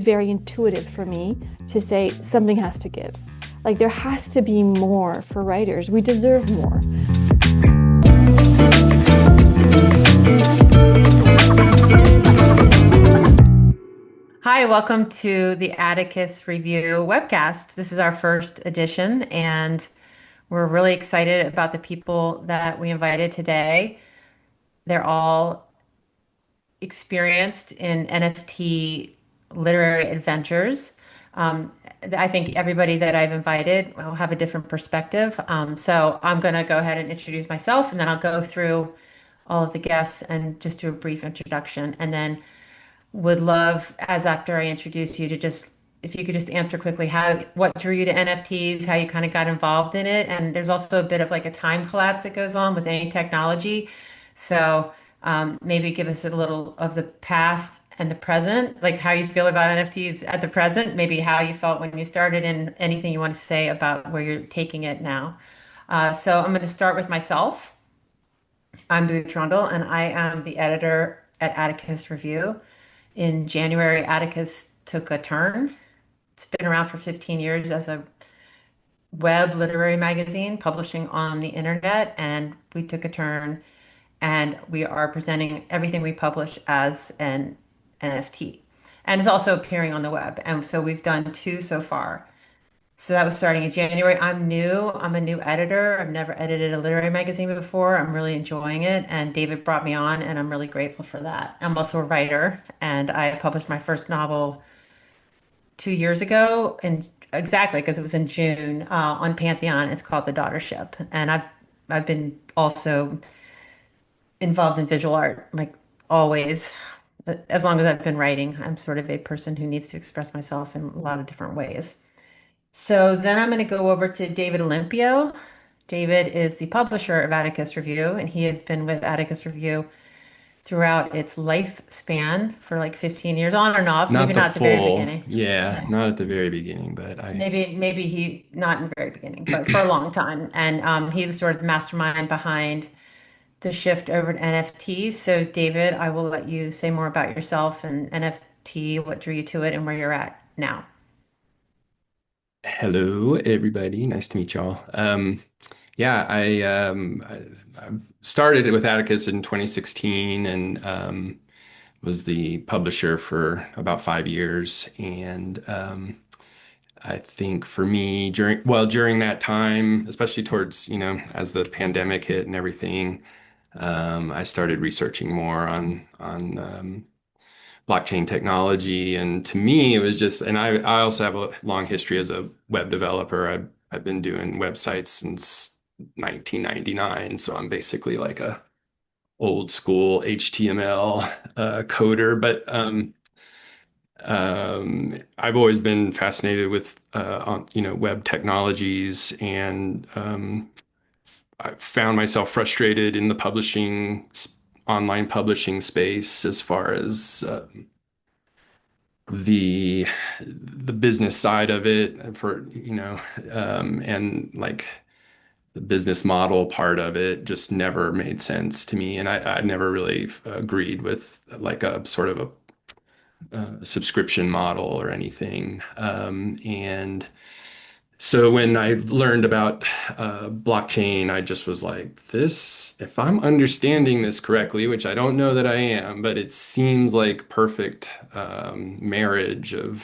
very intuitive for me to say something has to give. Like there has to be more for writers. We deserve more. Hi, welcome to the Atticus Review webcast. This is our first edition, and we're really excited about the people that we invited today. They're all experienced in NFT literary adventures. Um, I think everybody that I've invited will have a different perspective. So I'm going to go ahead and introduce myself, and then I'll go through all of the guests and just do a brief introduction. And then would love, as after I introduce you, to just if you could just answer quickly what drew you to NFTs, how you kind of got involved in it, and there's also a bit of like a time collapse that goes on with any technology. So maybe give us a little of the past and the present, like how you feel about NFTs at the present, maybe how you felt when you started, and anything you want to say about where you're taking it now. So I'm going to start with myself. I'm Trundle, and I am the editor at Atticus Review. In January, Atticus took a turn. It's been around for 15 years as a web literary magazine publishing on the internet, and we took a turn and we are presenting everything we publish as an NFT. And it's also appearing on the web. And so we've done two so far. So that was starting in January. I'm new. I'm a new editor. I've never edited a literary magazine before. I'm really enjoying it. And David brought me on, and I'm really grateful for that. I'm also a writer, and I published my first novel 2 years ago, and exactly because it was in June on Pantheon. It's called The Daughtership, and I've been also involved in visual art, like always. As long as I've been writing, I'm sort of a person who needs to express myself in a lot of different ways. So then I'm going to go over to David Olimpio. David is the publisher of Atticus Review, and he has been with Atticus Review throughout its lifespan for like 15 years, on and off. Not Maybe the not at the very full, beginning. yeah, Yeah. not at the very beginning, but Maybe he not in the very beginning, but for a long time. And he was sort of the mastermind behind the shift over to NFTs. So, David, I will let you say more about yourself and NFT, what drew you to it, and where you're at now. hello everybody, nice to meet y'all. Yeah, I started with Atticus in 2016 and was the publisher for about 5 years. And I think for me during that time, especially towards, as the pandemic hit and everything, I started researching more on blockchain technology. And to me, it was just, and I also have a long history as a web developer. I've been doing websites since 1999. So I'm basically like a old school HTML coder. But I've always been fascinated with, web technologies, and I found myself frustrated in the online publishing space as far as the the business side of it and like the business model part of it just never made sense to me, and I never really agreed with like a sort of a subscription model or anything. And so when I learned about blockchain, I just was like, this, if I'm understanding this correctly, which I don't know that I am, but it seems like perfect marriage of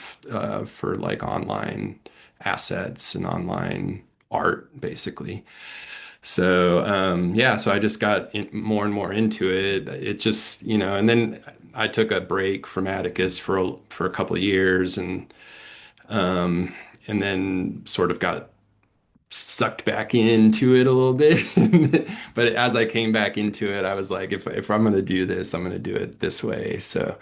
for like online assets and online art, basically. So yeah, so I just got more and more into it. It just, and then I took a break from Atticus for a couple of years, um, and then sort of got sucked back into it a little bit. But as I came back into it, I was like, if I'm going to do this, I'm going to do it this way. So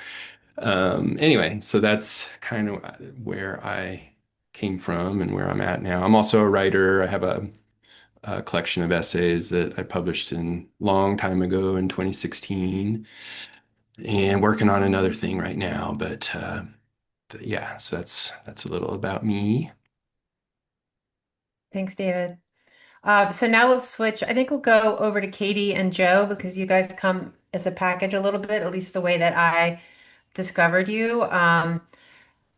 anyway, so that's kind of where I came from and where I'm at now. I'm also a writer. I have a collection of essays that I published in long time ago in 2016, and working on another thing right now. But yeah, so that's a little about me. Thanks, David. So now we'll switch. I think we'll go over to Katie and Joe because you guys come as a package a little bit, at least the way that I discovered you.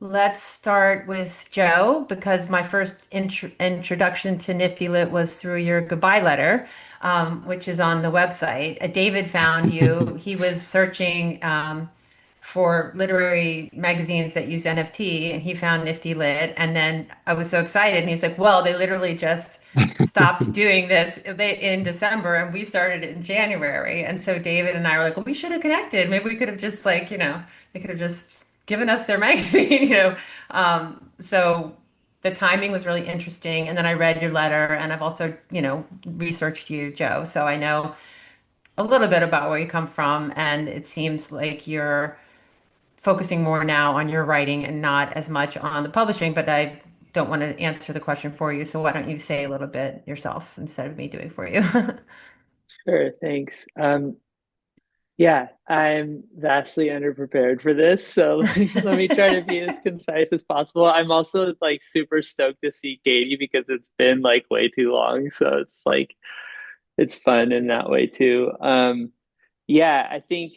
let's start with Joe because my first introduction to Nifty Lit was through your goodbye letter, which is on the website. David found you. He was searching for literary magazines that use NFT, and he found Nifty Lit. And then I was so excited, and he was like, "Well, they literally just stopped doing this in December, and we started in January." And so David and I were like, "Well, we should have connected. Maybe we could have just they could have just given us their magazine." So the timing was really interesting. And then I read your letter, and I've also, researched you, Joe. So I know a little bit about where you come from, and it seems like you're focusing more now on your writing and not as much on the publishing, but I don't want to answer the question for you. So why don't you say a little bit yourself instead of me doing for you? Sure, thanks. Yeah, I'm vastly underprepared for this, so let me try to be as concise as possible. I'm also like super stoked to see Katie because it's been like way too long, so it's like it's fun in that way too. Yeah, I think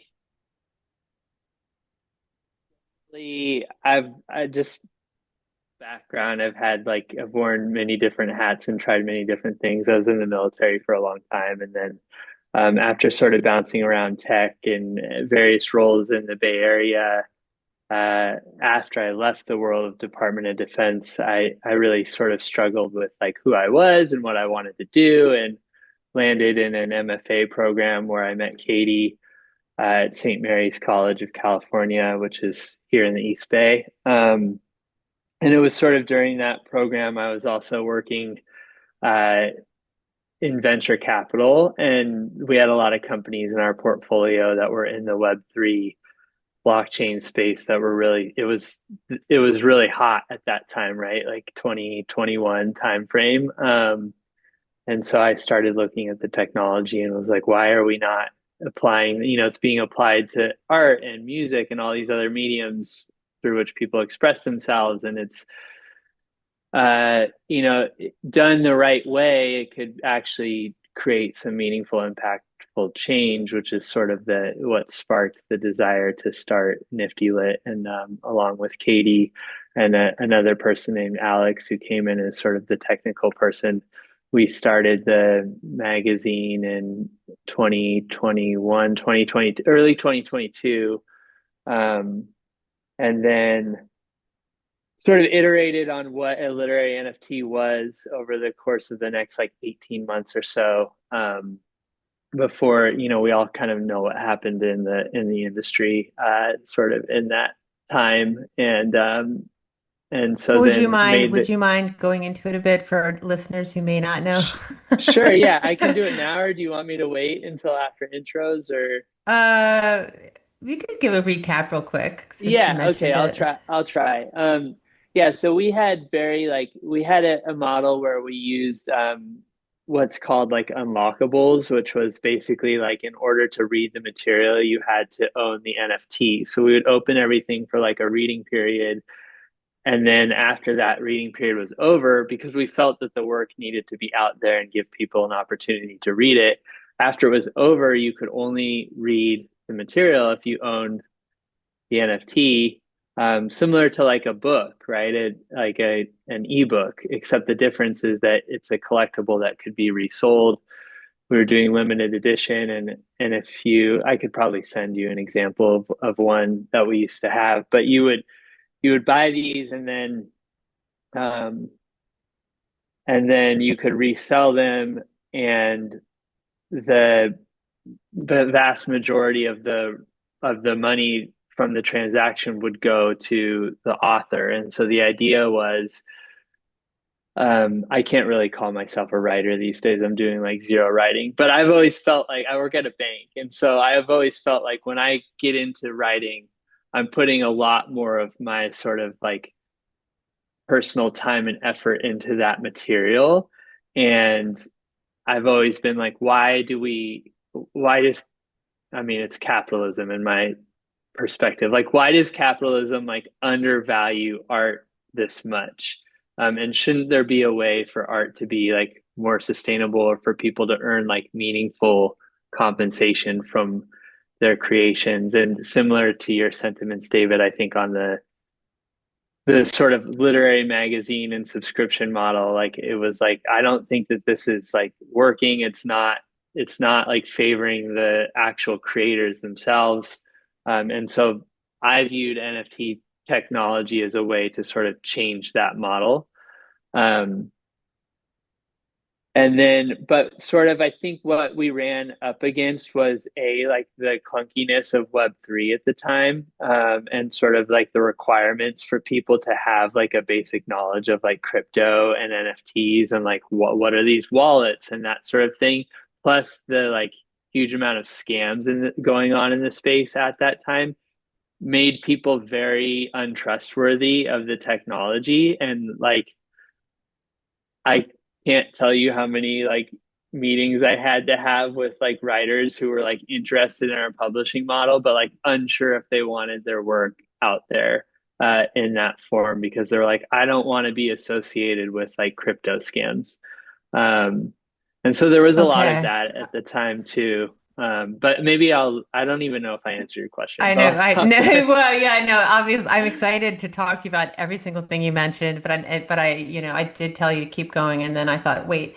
I just background. I've worn many different hats and tried many different things. I was in the military for a long time, and then after sort of bouncing around tech in various roles in the Bay Area, after I left the world of Department of Defense, I really sort of struggled with like who I was and what I wanted to do, and landed in an MFA program where I met Katie at St. Mary's College of California, which is here in the East Bay. And it was sort of during that program I was also working uh, in venture capital, and we had a lot of companies in our portfolio that were in the Web3 blockchain space that were really it was really hot at that time, right? Like 2021 time frame. And so I started looking at the technology and was like, why are we not applying, it's being applied to art and music and all these other mediums through which people express themselves, and it's done the right way, it could actually create some meaningful, impactful change, which is sort of the what sparked the desire to start Nifty Lit. And along with Katie and another person named Alex, who came in as sort of the technical person, we started the magazine in 2021, 2020, early 2022. And then sort of iterated on what a literary NFT was over the course of the next like 18 months or so, before we all kind of know what happened in the industry sort of in that time, and so Would you then mind, made would the you mind going into it a bit for listeners who may not know? sure, yeah, I can do it now, or do you want me to wait until after intros? Or Uh, we could give a recap real quick since you yeah, okay, mentioned it. I'll try. Yeah, so we had a model where we used what's called like unlockables, which was basically like in order to read the material, you had to own the NFT. So we would open everything for like a reading period. And then after that reading period was over, because we felt that the work needed to be out there and give people an opportunity to read it, after it was over, you could only read the material if you owned the NFT, similar to like a book, right? An ebook, except the difference is that it's a collectible that could be resold. We were doing limited edition, and if I could probably send you an example of one that we used to have, but you would buy these, um, and then you could resell them, and the the vast majority of the money from the transaction would go to the author. And so the idea was, I can't really call myself a writer these days. I'm doing like zero writing, but I've always felt like I work at a bank. And so I have always felt like when I get into writing, I'm putting a lot more of my sort of like personal time and effort into that material. And I've always been like, why does, I mean, it's capitalism in my perspective. Like, why does capitalism like undervalue art this much? And shouldn't there be a way for art to be like more sustainable, or for people to earn like meaningful compensation from their creations? And similar to your sentiments, David, I think on the sort of literary magazine and subscription model, like it was like, I don't think that this is like working. It's not like favoring the actual creators themselves. And so I viewed NFT technology as a way to sort of change that model. Um, and then, but sort of, I think what we ran up against was like the clunkiness of Web3 at the time, and sort of like the requirements for people to have like a basic knowledge of like crypto and NFTs and like what are these wallets and that sort of thing. Plus the like huge amount of scams going on in the space at that time made people very untrustworthy of the technology. And like, I can't tell you how many like meetings I had to have with like writers who were like interested in our publishing model, but like unsure if they wanted their work out there in that form, because they're like, I don't want to be associated with like crypto scams. Um, and so there was a lot of Okay. that at the time too. But maybe I don't even know if I answered your question, I but know, I'll I stop know. there. Well, yeah, I know. Obviously, I'm excited to talk to you about every single thing you mentioned, I did tell you to keep going, and then I thought, wait,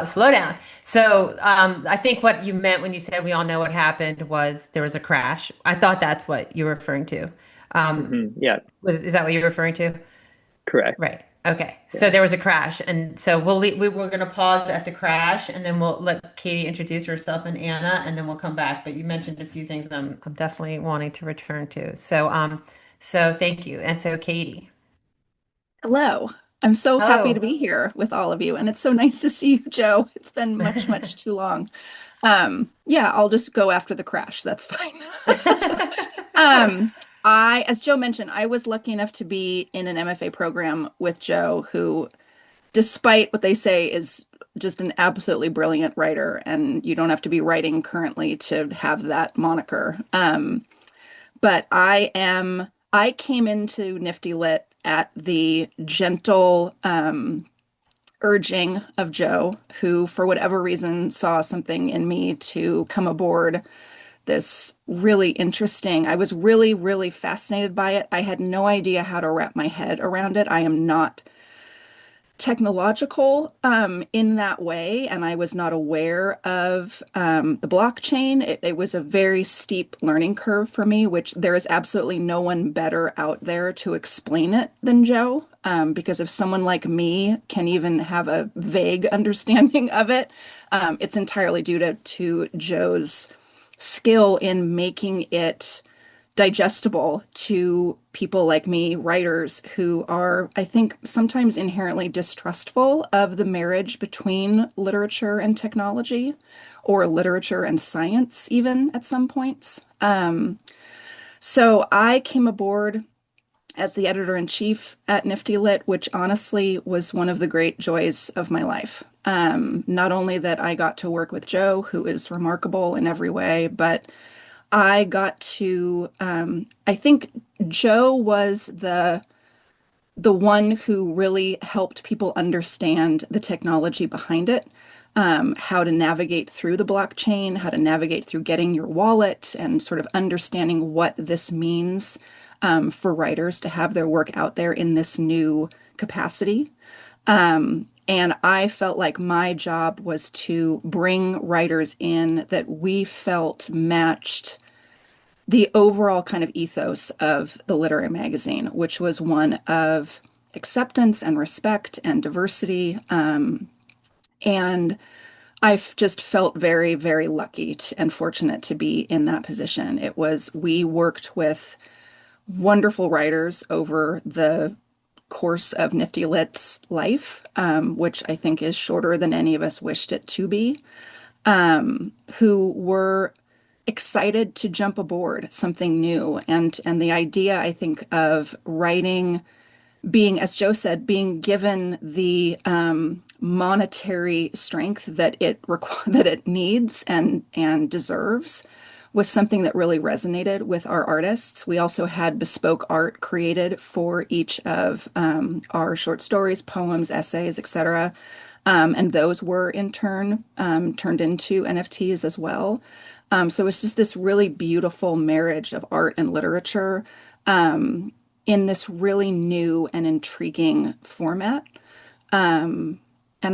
slow down. So, I think what you meant when you said we all know what happened was there was a crash. I thought that's what you were referring to. Um, Yeah, is that what you're referring to? correct. Right. Okay. So Yeah. there was a crash, and so we're going to pause at the crash, and then we'll let Katie introduce herself and Anna, and then we'll come back. But you mentioned a few things I'm definitely wanting to return to. So thank you. And so Katie. Hello. I'm so happy to Hello. be here with all of you, and it's so nice to see you, Joe. It's been much, much too long. Yeah, I'll just go after the crash. That's fine. Um, as Joe mentioned, I was lucky enough to be in an MFA program with Joe, who, despite what they say, is just an absolutely brilliant writer, and you don't have to be writing currently to have that moniker. But I came into Nifty Lit at the gentle urging of Joe, who, for whatever reason, saw something in me to come aboard this really interesting. I was really, really fascinated by it. I had no idea how to wrap my head around it. I am not technological in that way, and I was not aware of the blockchain. It was a very steep learning curve for me, which there is absolutely no one better out there to explain it than Joe. Because if someone like me can even have a vague understanding of it, it's entirely due to Joe's skill in making it digestible to people like me, writers who are, I think, sometimes inherently distrustful of the marriage between literature and technology, or literature and science, even at some points. So I came aboard as the editor-in-chief at Nifty Lit, which honestly was one of the great joys of my life. Not only that I got to work with Joe, who is remarkable in every way, but I got to, I think Joe was the one who really helped people understand the technology behind it, how to navigate through the blockchain, how to navigate through getting your wallet, and sort of understanding what this means for writers to have their work out there in this new capacity. And I felt like my job was to bring writers in that we felt matched the overall kind of ethos of the literary magazine, which was one of acceptance and respect and diversity. And I've just felt very, very lucky and fortunate to be in that position. We worked with wonderful writers over the course of Nifty Lit's life, which I think is shorter than any of us wished it to be, who were excited to jump aboard something new. And the idea, I think, of writing being, as Joe said, being given the monetary strength that that it needs and deserves, was something that really resonated with our artists. We also had bespoke art created for each of our short stories, poems, essays, etc. And those were in turn turned into NFTs as well. So it's just this really beautiful marriage of art and literature. in this really new and intriguing format. And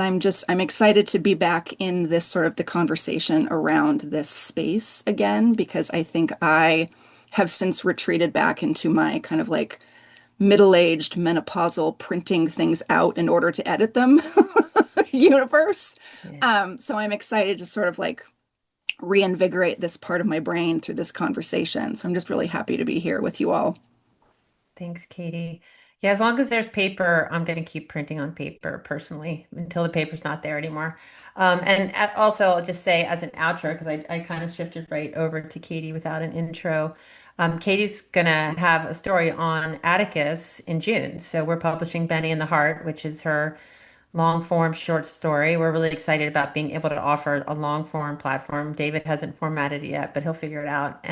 I'm excited to be back in this sort of the conversation around this space again, because I think I have since retreated back into my kind of like middle-aged menopausal printing things out in order to edit them universe. Yeah. So I'm excited to sort of like reinvigorate this part of my brain through this conversation. So I'm just really happy to be here with you all. Thanks, Katie. Yeah, as long as there's paper, I'm going to keep printing on paper personally until the paper's not there anymore. Also, I'll just say as an outro, because I kind of shifted right over to Katie without an intro. Katie's going to have a story on Atticus in June. So we're publishing Benny and the Heart, which is her long form short story. We're really excited about being able to offer a long form platform. David hasn't formatted it yet, but he'll figure it out.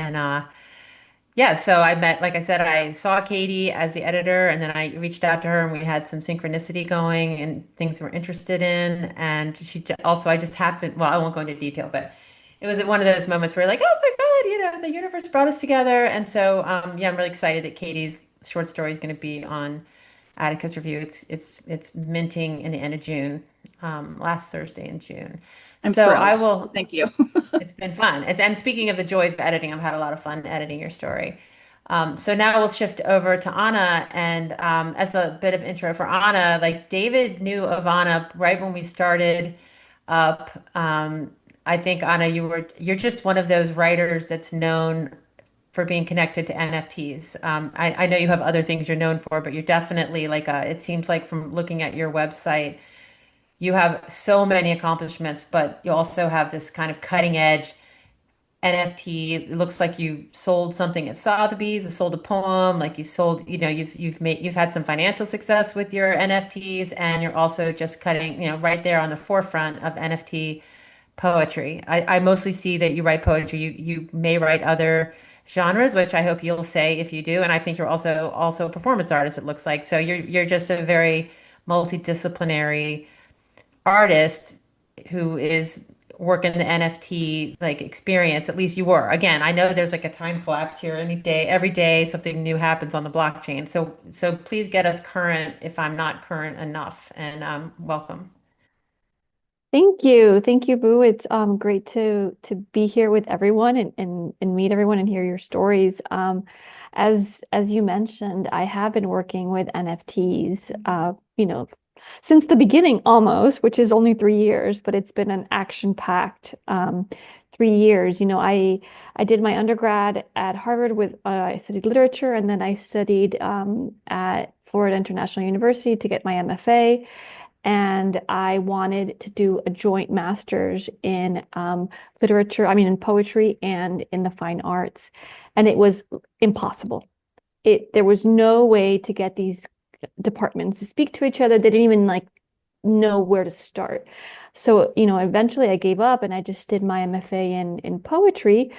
Yeah, so I met, like I said, I saw Katie as the editor, and then I reached out to her, and we had some synchronicity going and things we're interested in. And also, I just happened, well, I won't go into detail, but it was at one of those moments where, like, oh my God, the universe brought us together. And so, yeah, I'm really excited that Katie's short story is going to be on Atticus Review. It's minting in the end of June, last Thursday in June. I'm So I thrilled. will. Thank you. It's been fun. And speaking of the joy of editing, I've had a lot of fun editing your story. So now we'll shift over to Anna. And as a bit of intro for Anna, like David knew of Anna right when we started up. I think Anna, you're just one of those writers that's known for being connected to NFTs. I know you have other things you're known for, but you're definitely like it seems like from looking at your website, you have so many accomplishments, but you also have this kind of cutting edge NFT. It looks like you sold something at Sotheby's, you sold a poem, like you sold, you've had some financial success with your NFTs, and you're also just cutting, right there on the forefront of NFT poetry. I mostly see that you write poetry. You may write other genres, which I hope you'll say if you do. And I think you're also a performance artist, it looks like. So you're just a very multidisciplinary artist who is working the NFT like experience. At least you were. Again, I know there's like a time collapse here. Every day something new happens on the blockchain. So please get us current if I'm not current enough. And welcome. Thank you, Boo. It's great to be here with everyone and meet everyone and hear your stories. As you mentioned, I have been working with NFTs, since the beginning almost, which is only 3 years, but it's been an action-packed 3 years. I did my undergrad at Harvard with I studied literature, and then I studied at Florida International University to get my MFA. And I wanted to do a joint master's in in poetry and in the fine arts. And it was impossible. There was no way to get these departments to speak to each other. They didn't even like know where to start. So, eventually I gave up and I just did my MFA in poetry.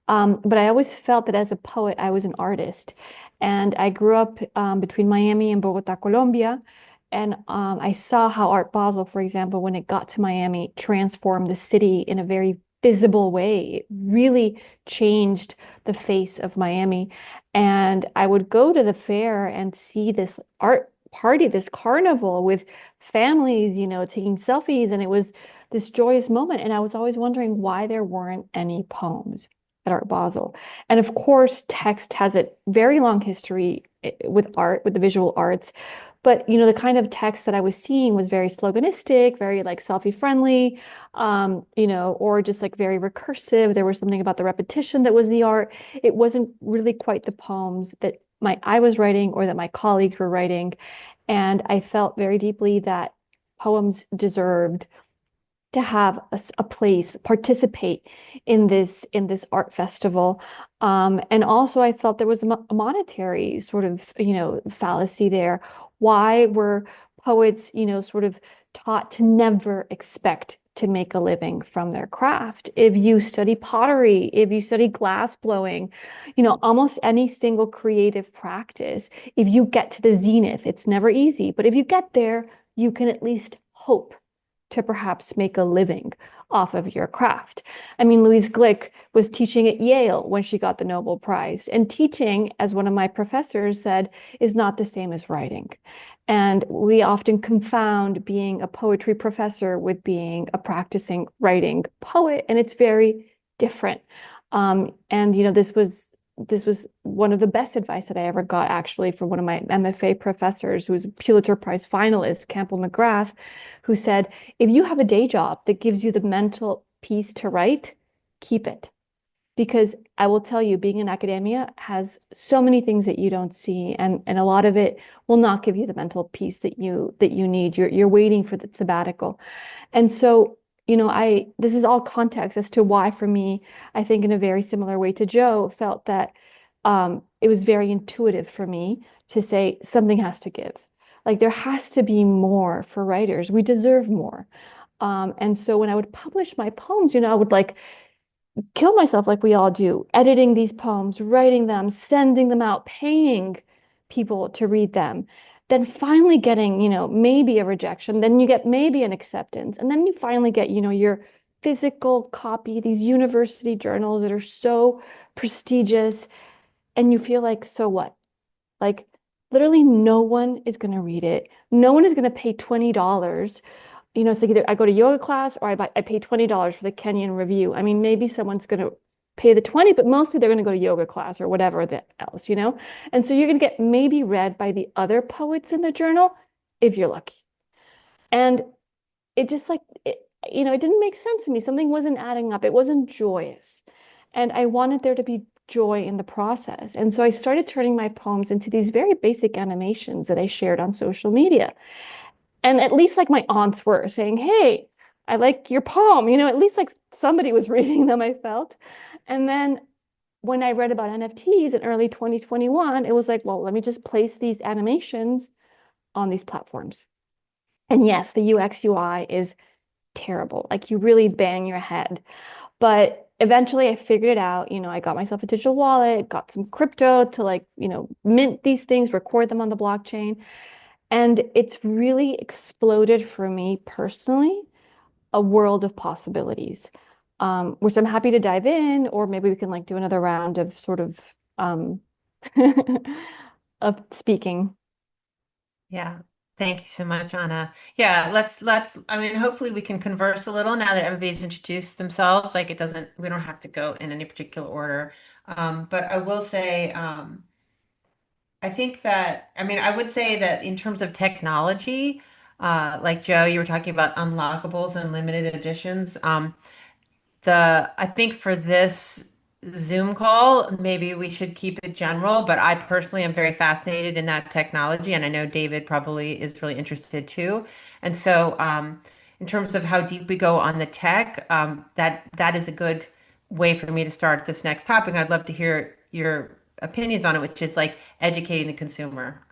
But I always felt that as a poet, I was an artist. And I grew up between Miami and Bogota, Colombia. And I saw how Art Basel, for example, when it got to Miami, transformed the city in a very visible way. It really changed the face of Miami. And I would go to the fair and see this art party, this carnival with families, taking selfies. And it was this joyous moment. And I was always wondering why there weren't any poems at Art Basel. And of course, text has a very long history with art, with the visual arts. But the kind of text that I was seeing was very sloganistic, very like selfie friendly, or just like very recursive. There was something about the repetition that was the art. It wasn't really quite the poems that I was writing or that my colleagues were writing. And I felt very deeply that poems deserved to have a place, participate in this art festival. And also I felt there was a monetary sort of, fallacy there. Why were poets, sort of taught to never expect to make a living from their craft? If you study pottery, if you study glass blowing, almost any single creative practice, if you get to the zenith, it's never easy, but if you get there, you can at least hope to perhaps make a living off of your craft. I mean, Louise Glick was teaching at Yale when she got the Nobel Prize. And teaching, as one of my professors said, is not the same as writing. And we often confound being a poetry professor with being a practicing writing poet, and it's very different. And this was one of the best advice that I ever got, actually, from one of my MFA professors, who was a Pulitzer Prize finalist, Campbell McGrath, who said, if you have a day job that gives you the mental peace to write, keep it. Because I will tell you, being in academia has so many things that you don't see, and a lot of it will not give you the mental peace that you need. You're waiting for the sabbatical. And so, this is all context as to why, for me, I think in a very similar way to Joe, felt that it was very intuitive for me to say something has to give. Like there has to be more for writers. We deserve more. And so when I would publish my poems, I would like kill myself like we all do, editing these poems, writing them, sending them out, paying people to read them, then finally getting, maybe a rejection, then you get maybe an acceptance, and then you finally get, your physical copy, these university journals that are so prestigious, and you feel like, so what? Like literally no one is going to read it. No one is going to pay $20. It's like either I go to yoga class or I pay $20 for the Kenyan Review. I mean, maybe someone's going to pay the 20, but mostly they're going to go to yoga class or whatever else. And so you're going to get maybe read by the other poets in the journal if you're lucky. And it just it didn't make sense to me. Something wasn't adding up. It wasn't joyous. And I wanted there to be joy in the process. And so I started turning my poems into these very basic animations that I shared on social media. And at least like my aunts were saying, hey, I like your poem. At least like somebody was reading them, I felt. And then when I read about NFTs in early 2021, it was like, well, let me just place these animations on these platforms. And yes, the UX UI is terrible. Like you really bang your head. But eventually I figured it out. I got myself a digital wallet, got some crypto to mint these things, record them on the blockchain. And it's really exploded for me personally, a world of possibilities, which I'm happy to dive in, or maybe we can do another round of sort of of speaking. Yeah. Thank you so much, Anna. Yeah, I mean, hopefully we can converse a little now that everybody's introduced themselves. Like we don't have to go in any particular order. But I will say, I think that, I mean, I would say that in terms of technology, like Joe, you were talking about unlockables and limited editions. I think for this Zoom call, maybe we should keep it general, but I personally am very fascinated in that technology, and I know David probably is really interested too. And so, in terms of how deep we go on the tech, that is a good way for me to start this next topic. And I'd love to hear your opinions on it, which is like educating the consumer.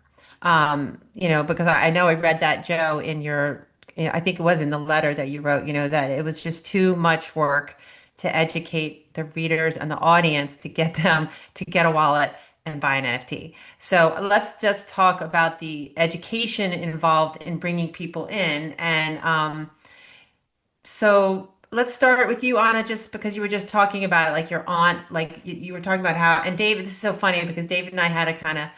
Because I know I read that, Joe, in your, I think it was in the letter that you wrote, that it was just too much work to educate the readers and the audience to get them to get a wallet and buy an NFT. So let's just talk about the education involved in bringing people in. And so let's start with you, Anna, just because you were just talking about like your aunt, like you were talking about how, and David, this is so funny because David and I had a kind of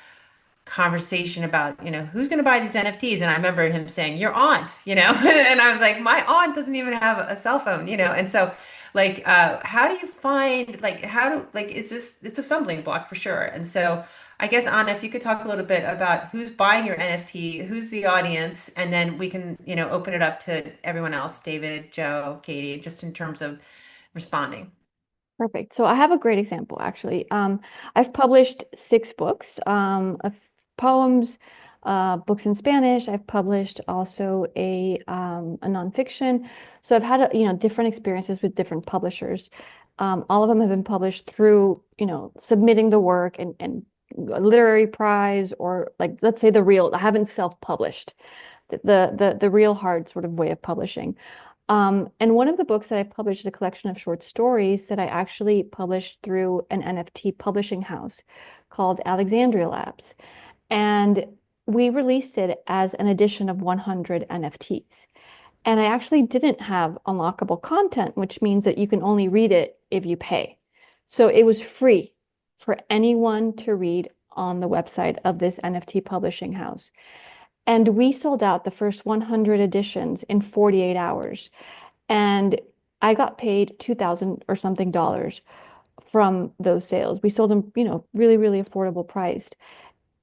conversation about, who's going to buy these NFTs. And I remember him saying, your aunt, and I was like, my aunt doesn't even have a cell phone, and so like, how do you find, like, it's a stumbling block for sure. And so I guess, Anna, if you could talk a little bit about who's buying your NFT, who's the audience, and then we can, open it up to everyone else, David, Joe, Katie, just in terms of responding. Perfect. So I have a great example, actually. I've published 6 books of poems, books in Spanish. I've published also a nonfiction. So I've had different experiences with different publishers. All of them have been published through submitting the work and a literary prize, or like, let's say I haven't self-published, the real hard sort of way of publishing. And one of the books that I published is a collection of short stories that I actually published through an NFT publishing house called Alexandria Labs. And we released it as an edition of 100 NFTs. And I actually didn't have unlockable content, which means that you can only read it if you pay. So it was free for anyone to read on the website of this NFT publishing house. And we sold out the first 100 editions in 48 hours. And I got paid 2,000 or something dollars from those sales. We sold them, really, really affordable priced.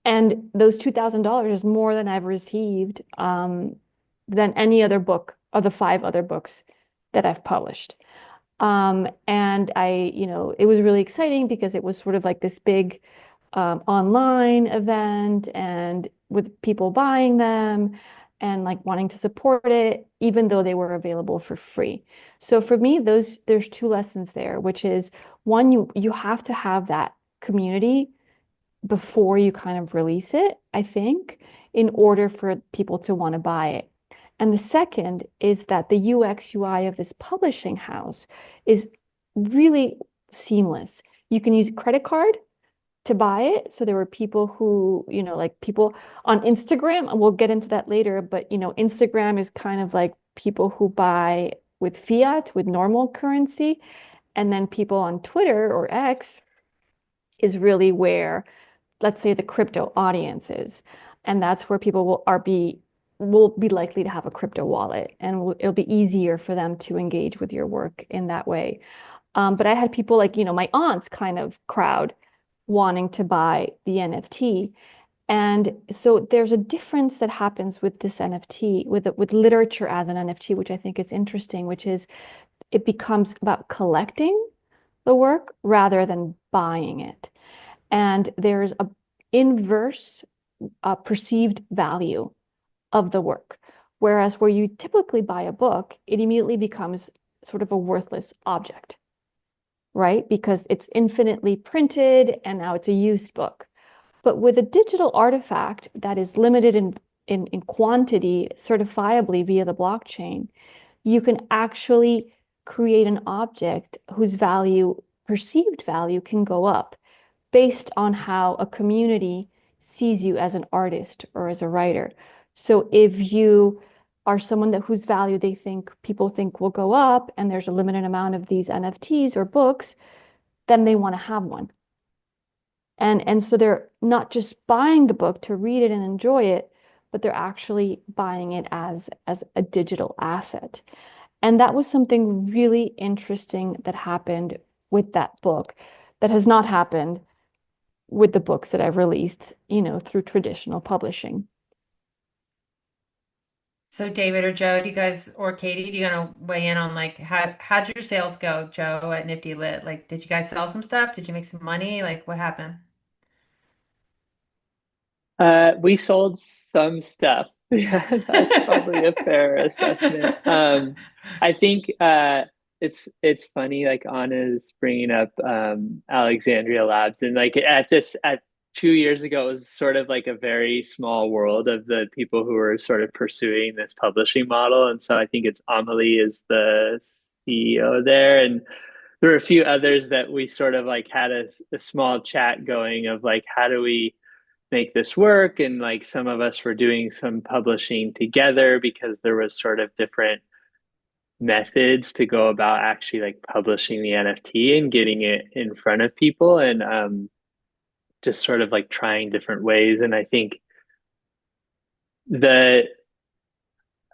And those $2,000 is more than I've received than any other book of the 5 other books that I've published. And it was really exciting because it was sort of like this big online event and with people buying them and like wanting to support it, even though they were available for free. So for me, there's 2 lessons there, which is one, you have to have that community before you kind of release it, I think, in order for people to want to buy it. And the second is that the UX UI of this publishing house is really seamless. You can use a credit card to buy it. So there were people who, like people on Instagram, and we'll get into that later, but Instagram is kind of like people who buy with fiat, with normal currency. And then people on Twitter or X is really where, let's say, the crypto audience is. And that's where people will be likely to have a crypto wallet, and it'll be easier for them to engage with your work in that way. But I had people like, my aunt's kind of crowd wanting to buy the NFT. And so there's a difference that happens with this NFT, with literature as an NFT, which I think is interesting, which is it becomes about collecting the work rather than buying it. And there's a inverse perceived value of the work. Whereas where you typically buy a book, it immediately becomes sort of a worthless object, right? Because it's infinitely printed and now it's a used book. But with a digital artifact that is limited in quantity, certifiably via the blockchain, you can actually create an object whose perceived value can go up based on how a community sees you as an artist or as a writer. So if you are someone whose value people think will go up, and there's a limited amount of these NFTs or books, then they want to have one. And so they're not just buying the book to read it and enjoy it, but they're actually buying it as a digital asset. And that was something really interesting that happened with that book that has not happened with the books that I've released, through traditional publishing. So David or Joe, do you guys or Katie, do you want to weigh in on like how'd your sales go, Joe, at Nifty Lit? Like, did you guys sell some stuff? Did you make some money? Like, what happened? We sold some stuff. Yeah, that's probably a fair assessment. I think it's funny. Like Anna's bringing up Alexandria Labs, and like at 2 years ago, it was sort of like a very small world of the people who were sort of pursuing this publishing model. And so I think it's Amelie is the CEO there, and there were a few others that we sort of like had a small chat going of like, how do we make this work? And like some of us were doing some publishing together because there was sort of different methods to go about actually like publishing the NFT and getting it in front of people, and just sort of like trying different ways. And I think the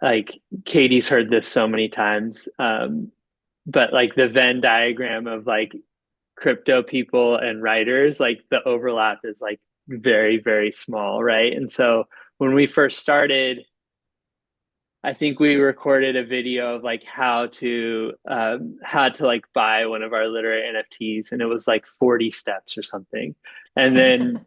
like Katie's heard this so many times, but like the Venn diagram of like crypto people and writers, like the overlap is like very, very small, right? And so when we first started, I think we recorded a video of like how to like buy one of our literary NFTs, and it was like 40 steps or something. And then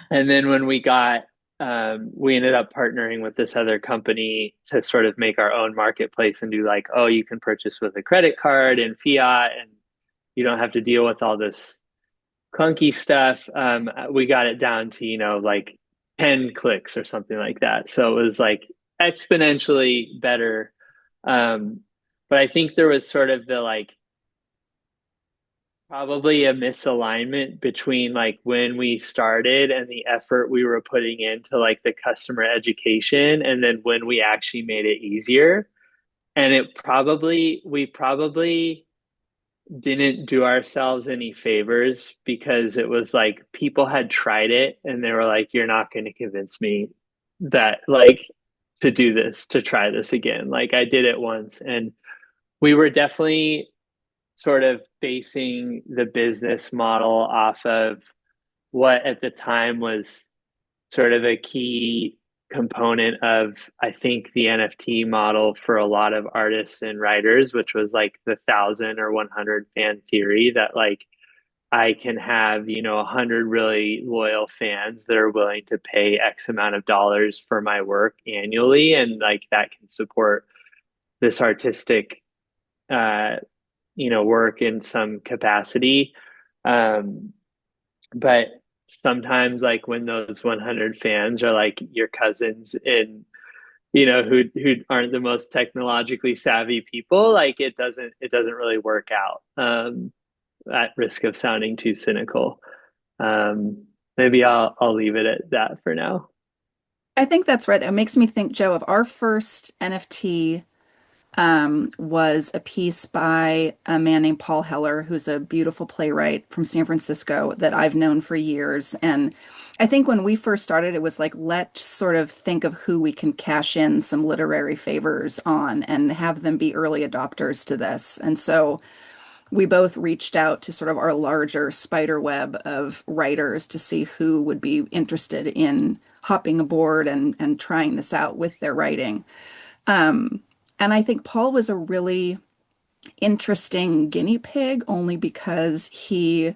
when we ended up partnering with this other company to sort of make our own marketplace and do like, oh, you can purchase with a credit card and fiat, and you don't have to deal with all this clunky stuff. We got it down to, like 10 clicks or something like that. So it was like exponentially better. But I think there was sort of the like probably a misalignment between like when we started and the effort we were putting into like the customer education, and then when we actually made it easier. and we probably didn't do ourselves any favors because it was like people had tried it and they were like, you're not going to convince me that like to do this, to try this again. Like I did it once, and we were definitely sort of basing the business model off of what at the time was sort of a key component of, I think, the NFT model for a lot of artists and writers, which was like the 1,000 or 100 fan theory that like I can have, 100 really loyal fans that are willing to pay X amount of dollars for my work annually. And like that can support this artistic, uh, work in some capacity. Um, but sometimes like when those 100 fans are like your cousins in who aren't the most technologically savvy people, like it doesn't really work out, at risk of sounding too cynical. Maybe I'll leave it at that for now. I think that's right. That makes me think, Joe, of our first NFT was a piece by a man named Paul Heller, who's a beautiful playwright from San Francisco that I've known for years. And I think when we first started, it was like, let's sort of think of who we can cash in some literary favors on and have them be early adopters to this. And so we both reached out to sort of our larger spider web of writers to see who would be interested in hopping aboard and trying this out with their writing. Um, and I think Paul was a really interesting guinea pig only because he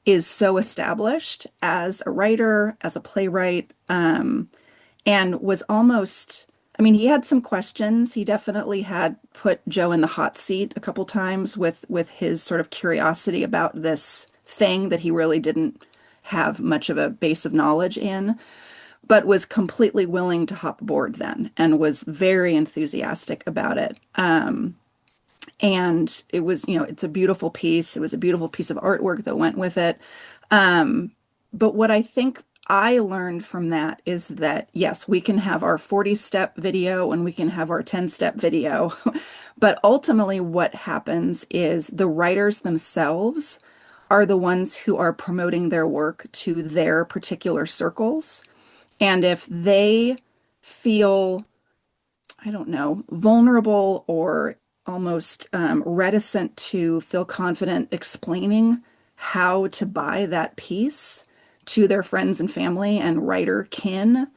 is so established as a writer, as a playwright, and was almost, I mean, he had some questions. He definitely had put Joe in the hot seat a couple times with his sort of curiosity about this thing that he really didn't have much of a base of knowledge in, but was completely willing to hop aboard then and was very enthusiastic about it. And it was, it's a beautiful piece. It was a beautiful piece of artwork that went with it. Um, but what I think I learned from that is that, yes, we can have our 40-step video and we can have our 10-step video. But ultimately, what happens is the writers themselves are the ones who are promoting their work to their particular circles. And if they feel, I don't know, vulnerable or almost reticent to feel confident explaining how to buy that piece to their friends and family and writer kin,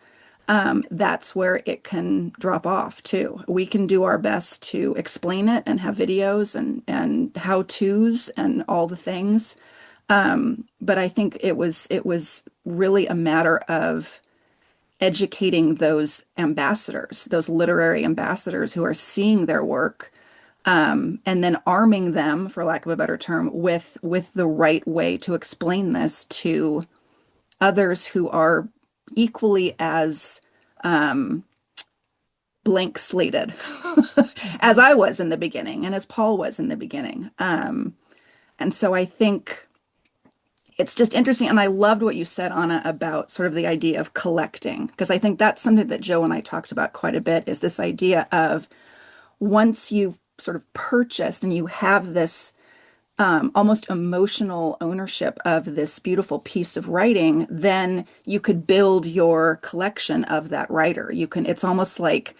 that's where it can drop off too. We can do our best to explain it and have videos and how-tos and all the things. But I think it was really a matter of educating those ambassadors, those literary ambassadors who are seeing their work, and then arming them, for lack of a better term, with the right way to explain this to others who are equally as blank slated as I was in the beginning and as Paul was in the beginning. And so I think it's just interesting. And I loved what you said, Anna, about sort of the idea of collecting, because I think that's something that Joe and I talked about quite a bit, is this idea of once you've sort of purchased and you have this almost emotional ownership of this beautiful piece of writing, then you could build your collection of that writer. It's almost like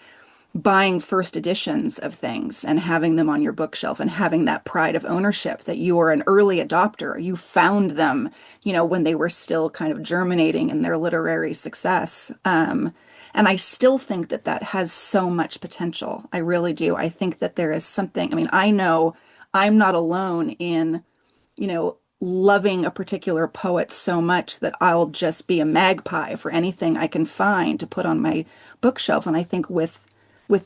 buying first editions of things and having them on your bookshelf and having that pride of ownership that you are an early adopter. You found them, when they were still kind of germinating in their literary success. And I still think that that has so much potential. I really do. I think that there is something, I mean, I know I'm not alone in, loving a particular poet so much that I'll just be a magpie for anything I can find to put on my bookshelf. And I think with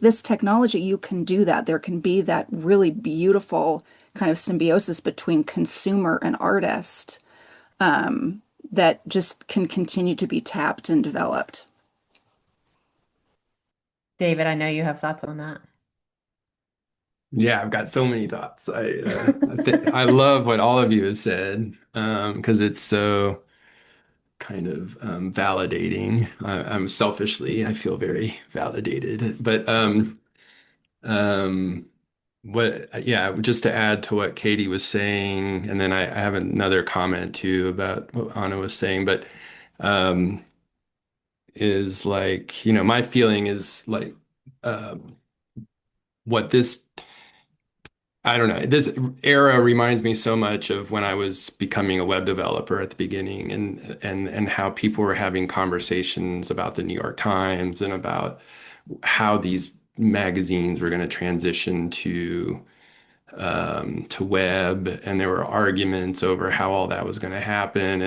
this technology, you can do that. There can be that really beautiful kind of symbiosis between consumer and artist, that just can continue to be tapped and developed. David, I know you have thoughts on that. Yeah, I've got so many thoughts. I love what all of you have said, because it's so kind of validating. I'm selfishly, I feel very validated. But Um, yeah, just to add to what Katie was saying, and then I have another comment too about what Anna was saying, but um, is like, my feeling is like, um, what this, I don't know, this era reminds me so much of when I was becoming a web developer at the beginning, and how people were having conversations about the New York Times and about how these magazines were going to transition to web, and there were arguments over how all that was going to happen,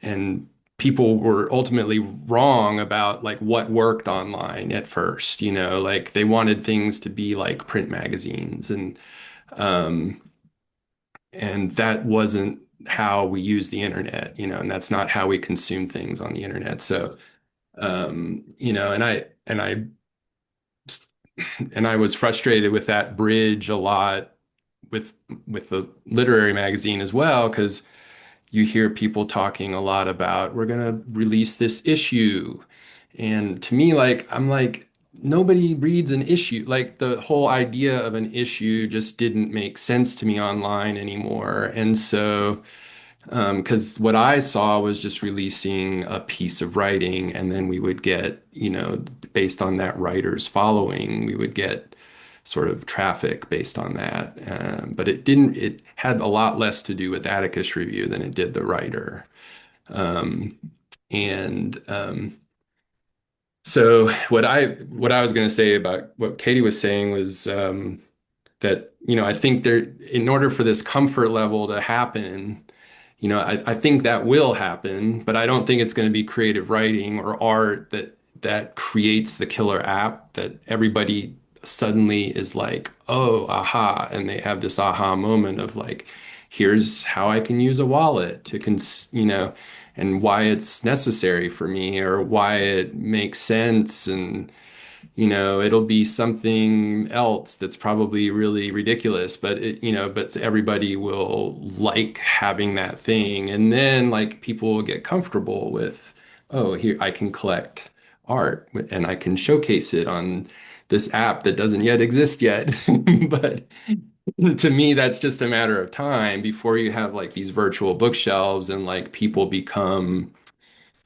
and people were ultimately wrong about like what worked online at first, like they wanted things to be like print magazines, um, and that wasn't how we use the internet, and that's not how we consume things on the internet. So, and I was frustrated with that bridge a lot with with the literary magazine as well, because you hear people talking a lot about we're going to release this issue. And to me, like, I'm like, nobody reads an issue. Like, the whole idea of an issue just didn't make sense to me online anymore. And so, because what I saw was just releasing a piece of writing, and then we would get, based on that writer's following, we would get sort of traffic based on that. But it had a lot less to do with Atticus review than it did the writer. Um, and So what I was going to say about what Katie was saying was, that, I think there, in order for this comfort level to happen, I think that will happen, but I don't think it's going to be creative writing or art that creates the killer app that everybody suddenly is like, oh, aha, and they have this aha moment of like, here's how I can use a wallet and why it's necessary for me, or why it makes sense. And it'll be something else that's probably really ridiculous, but everybody will like having that thing. And then like people will get comfortable with, oh, here I can collect art and I can showcase it on this app that doesn't yet exist yet. But to me, that's just a matter of time before you have like these virtual bookshelves and like people become,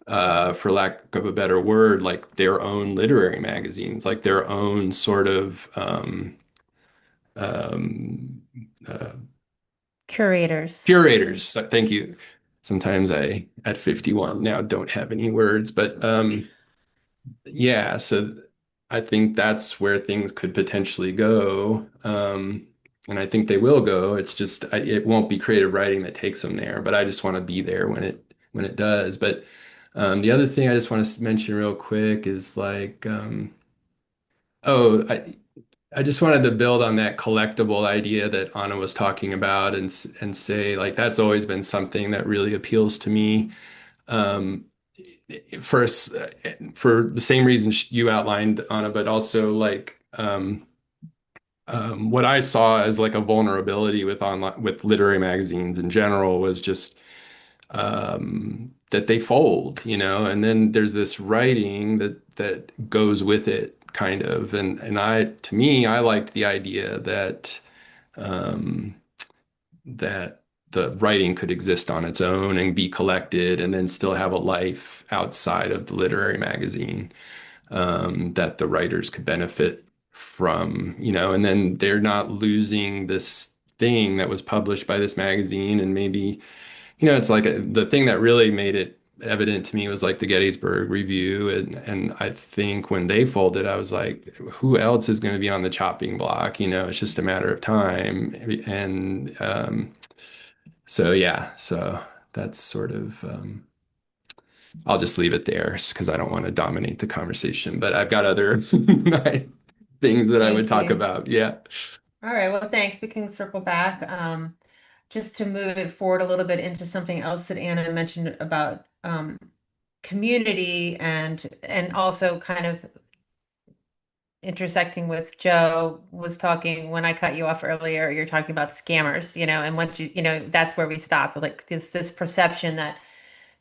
for lack of a better word, like their own literary magazines, like their own sort of um, uh, Curators. curators. Thank you. Sometimes I, at 51 now, don't have any words, but yeah, so I think that's where things could potentially go. And I think they will go. It's just it won't be creative writing that takes them there, but I just want to be there when it does. But the other thing I just want to mention real quick is like, oh, I just wanted to build on that collectible idea that Anna was talking about, and say like that's always been something that really appeals to me. Um, First, for the same reasons you outlined, Anna, but also like, what I saw as like a vulnerability with online, with literary magazines in general, was just, that they fold, and then there's this writing that goes with it, kind of, and to me, I liked the idea um, that the writing could exist on its own and be collected and then still have a life outside of the literary magazine, that the writers could benefit from, and then they're not losing this thing that was published by this magazine. And maybe, it's like the thing that really made it evident to me was like the Gettysburg Review. And I think when they folded, I was like, who else is going to be on the chopping block? It's just a matter of time. And so, yeah, so that's sort of, I'll just leave it there because I don't want to dominate the conversation, but I've got other things that I would Thank talk you. about. Yeah. All right, well, thanks. We can circle back. Just to move it forward a little bit into something else that Anna mentioned about community, and also kind of intersecting with Joe was talking when I cut you off earlier. You're talking about scammers, and once that's where we stop. Like this perception that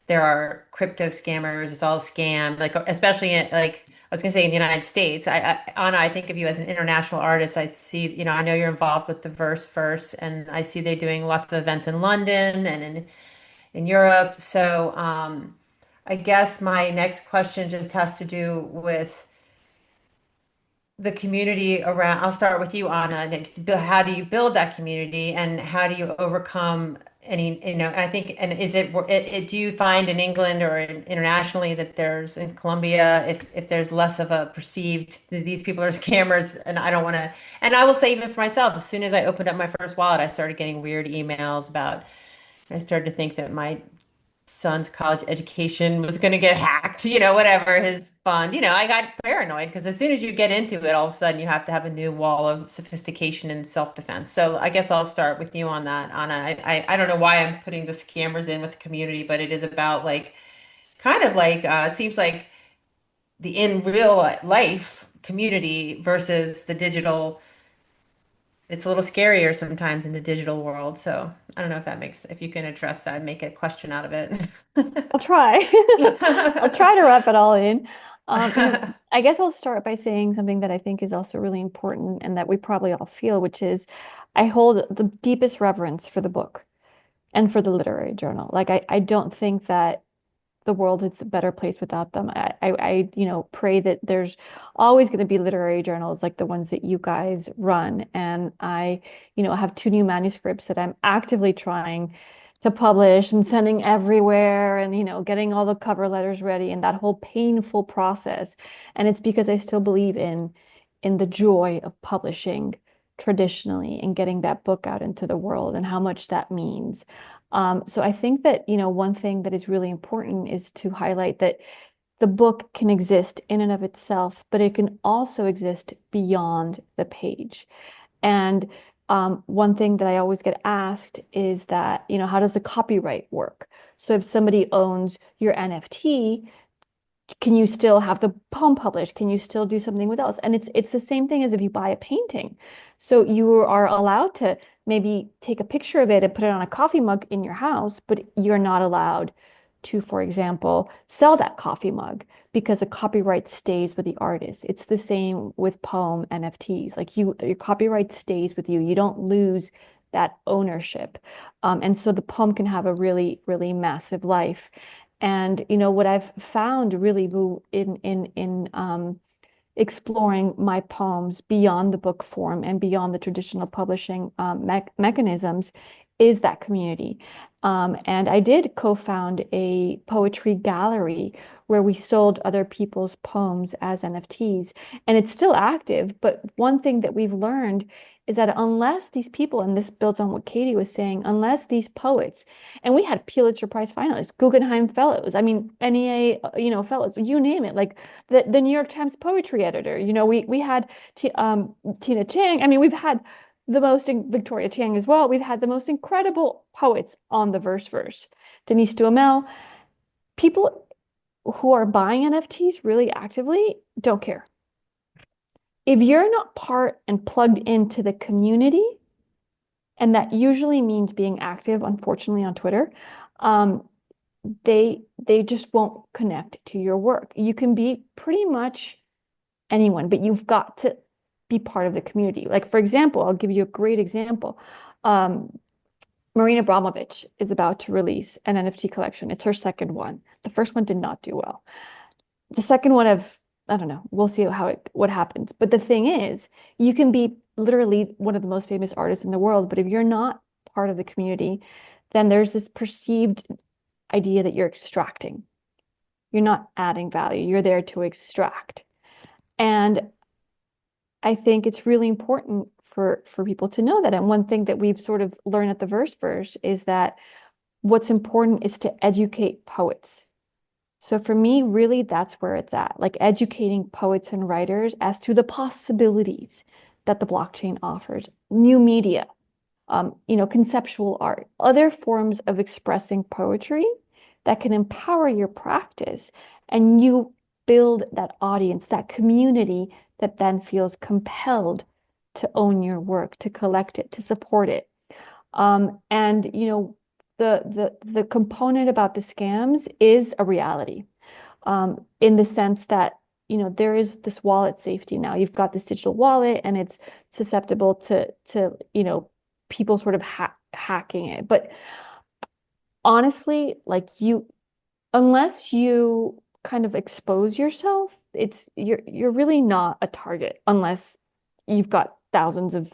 there are crypto scammers, it's all scam, like especially like was going to say in the United States. Anna, I think of you as an international artist. I see, I know you're involved with the Verse First, and I see they're doing lots of events in London and in Europe. So I guess my next question just has to do with the community around. I'll start with you, Anna. How do you build that community, and how do you overcome any, I think, and is do you find in England or internationally that there's in Colombia, if there's less of a perceived these people are scammers, and I don't want to, and I will say even for myself, as soon as I opened up my first wallet, I started getting weird emails about, I started to think that my son's college education was going to get hacked, whatever his fund, I got paranoid because as soon as you get into it, all of a sudden you have to have a new wall of sophistication and self-defense. So I guess I'll start with you on that, Anna. I don't know why I'm putting the scammers in with the community, but it is about like, kind of like, it seems like the in real life community versus the digital. It's a little scarier sometimes in the digital world. So I don't know if you can address that and make a question out of it. I'll try. I'll try to wrap it all in. I guess I'll start by saying something that I think is also really important and that we probably all feel, which is I hold the deepest reverence for the book and for the literary journal. Like I don't think that the world is a better place without them. Pray that there's always going to be literary journals like the ones that you guys run. And I, have 2 new manuscripts that I'm actively trying to publish and sending everywhere and, getting all the cover letters ready and that whole painful process. And it's because I still believe in the joy of publishing traditionally and getting that book out into the world and how much that means. So I think that, one thing that is really important is to highlight that the book can exist in and of itself, but it can also exist beyond the page. And one thing that I always get asked is that, how does the copyright work? So if somebody owns your NFT, can you still have the poem published? Can you still do something with else? And it's the same thing as if you buy a painting. So you are allowed to maybe take a picture of it and put it on a coffee mug in your house, but you're not allowed to, for example, sell that coffee mug because the copyright stays with the artist. It's the same with poem NFTs. Like your copyright stays with you. You don't lose that ownership. And so the poem can have a really, really massive life. And what I've found really in exploring my poems beyond the book form and beyond the traditional publishing mechanisms is that community. And I did co-found a poetry gallery where we sold other people's poems as NFTs, and it's still active. But one thing that we've learned is that unless these people, and this builds on what Katie was saying, unless these poets, and we had Pulitzer Prize finalists, Guggenheim Fellows, I mean, NEA, fellows, you name it, like the New York Times poetry editor, we had Tina Chang. I mean, we've had the most, Victoria Chang as well. We've had the most incredible poets on the verse. Denise Duhamel. People who are buying NFTs really actively don't care. If you're not part and plugged into the community, and that usually means being active, unfortunately, on Twitter, they just won't connect to your work. You can be pretty much anyone, but you've got to be part of the community. Like, for example, I'll give you a great example. Marina Abramović is about to release an NFT collection. It's her second one. The first one did not do well. The second one I don't know, we'll see what happens. But the thing is, you can be literally one of the most famous artists in the world, but if you're not part of the community, then there's this perceived idea that you're extracting. You're not adding value. You're there to extract. And I think it's really important for people to know that. And one thing that we've sort of learned at the Verse is that what's important is to educate poets. So for me, really, that's where it's at, like educating poets and writers as to the possibilities that the blockchain offers, new media, conceptual art, other forms of expressing poetry that can empower your practice, and you build that audience, that community that then feels compelled to own your work, to collect it, to support it. And the component about the scams is a reality, in the sense that there is this wallet safety now. You've got this digital wallet and it's susceptible to people sort of hacking it. But honestly, like unless you kind of expose yourself, you're really not a target unless you've got thousands of,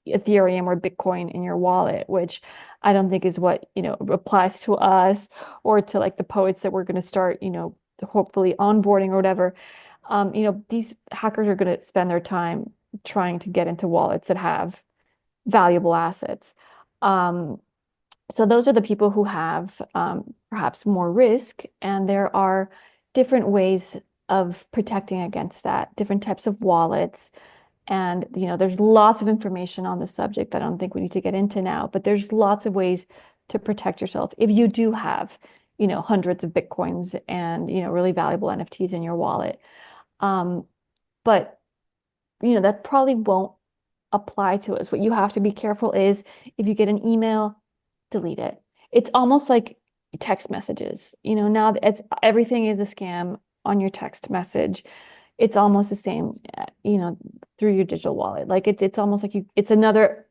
Ethereum or Bitcoin in your wallet, which I don't think is what, applies to us or to like the poets that we're going to start, hopefully onboarding or whatever. These hackers are going to spend their time trying to get into wallets that have valuable assets. So those are the people who have perhaps more risk, and there are different ways of protecting against that, different types of wallets. And there's lots of information on the subject that I don't think we need to get into now, but there's lots of ways to protect yourself if you do have, hundreds of Bitcoins and, really valuable NFTs in your wallet. But that probably won't apply to us. What you have to be careful is if you get an email, delete it. It's almost like text messages. Now everything is a scam on your text message. It's almost the same, through your digital wallet. Like it's almost like it's another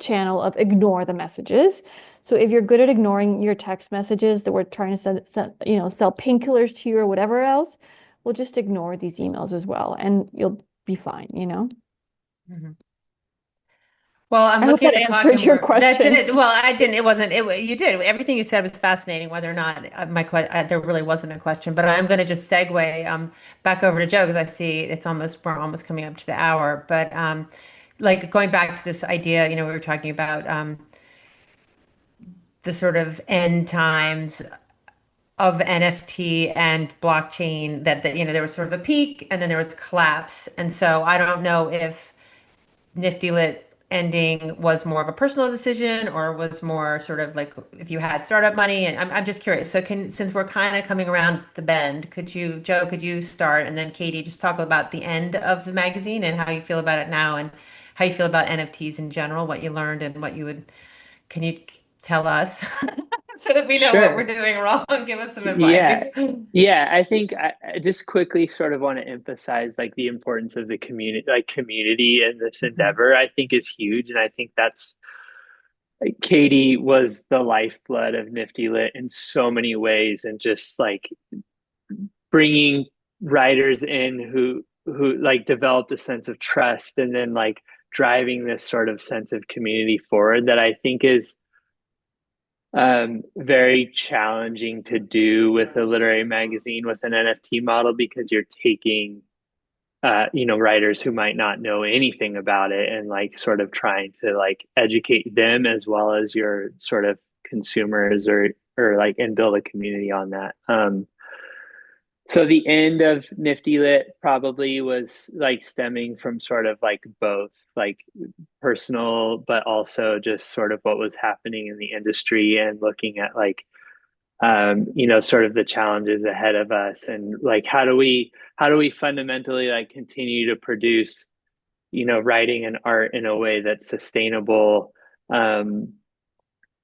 channel of ignore the messages. So if you're good at ignoring your text messages that we're trying to sell painkillers to you or whatever else, we'll just ignore these emails as well, and you'll be fine. Mhm. Well, I'm I hope looking that at the clock answered and your that question. did. Well, I didn't. It wasn't. You did. Everything you said was fascinating. Whether or not there really wasn't a question, but I'm going to just segue back over to Joe because I see we're almost coming up to the hour. But like going back to this idea, we were talking about the sort of end times of NFT and blockchain. That there was sort of a peak and then there was a collapse, and so I don't know if Nifty Lit ending was more of a personal decision or was more sort of like if you had startup money. And I'm just curious. So since we're kind of coming around the bend, Joe, could you start and then Katie just talk about the end of the magazine and how you feel about it now and how you feel about NFTs in general, what you learned and can you tell us so that we know what we're Sure. doing wrong? Give us some Yeah. advice. Yeah, I think I just quickly sort of want to emphasize like the importance of the community in this Mhm. endeavor, I think is huge. And I think that's like Katie was the lifeblood of Nifty Lit in so many ways, and just like bringing writers in who like developed a sense of trust, and then like driving this sort of sense of community forward that I think is very challenging to do with a literary magazine with an NFT model, because you're taking writers who might not know anything about it and like sort of trying to like educate them as well as your sort of consumers, or like, and build a community on that. So the end of Nifty Lit probably was like stemming from sort of like both like personal, but also just sort of what was happening in the industry, and looking at like sort of the challenges ahead of us, and like how do we fundamentally like continue to produce, writing and art in a way that's sustainable. And